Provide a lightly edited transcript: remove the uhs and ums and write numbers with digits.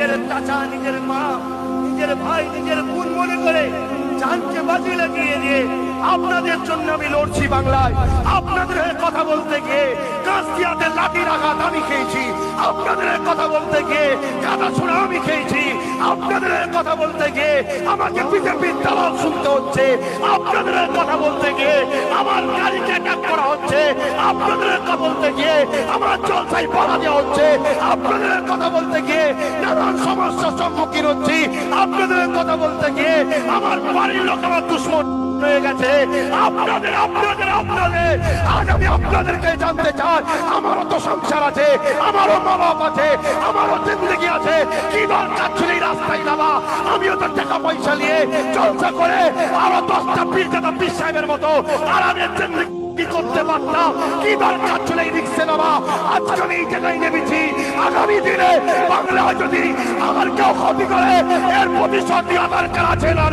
নিজের চাচা, নিজের মা, নিজের ভাই, নিজের বোন মনে করে জানকে বাজি লাগিয়ে দিয়ে আপনাদের জন্য আমি লড়ছি বাংলায়। আপনাদের কথা বলতে গিয়ে কাস্তিয়াতে লাঠির আঘাত আমি খেয়েছি, আপনাদের কথা বলতে গিয়ে কাদা ছোড়া আমি খেয়েছি, আপনাদের কথা বলতে গিয়ে আমাকে বিজেপির দালাল শুনতে হচ্ছে, আপনাদের কথা বলতে গিয়ে আমার গাড়িকে অ্যাটাক করা হচ্ছে, আপনাদের কথা বলতে গিয়ে আমার জলসাই পাড়া দেওয়া হচ্ছে, আপনাদের কথা বলতে গিয়ে নানান সমস্যার সম্মুখীন হচ্ছি, আপনাদের কথা বলতে গিয়ে আমার বাড়ির লোক আমার দুশ্মন হয়ে গেছে। আপনাদের আজ আমি আপনাদেরকে জানতে চাই, আমারও তো সংসার আছে, আমারও মা বাপ আছে, আমারও জিন্দগি আছে, কি দরকার ছিল এই রাস্তায় নামা? আমিও তো টাকা পয়সা নিয়ে জলসা করে আরো 10টা পীরজাদা পীর সাহেবের মতো আরামের জিন্দগি কি করতে পারতাম? কি দরকার ছিল এই রিক্সে নামা? আজকে আমি এই জায়গায় নেমেছি, আগামী দিনে বাংলা যদি আমার কেউ ক্ষতি করে এর প্রতিশোধ নেওয়া দরকার আছে না?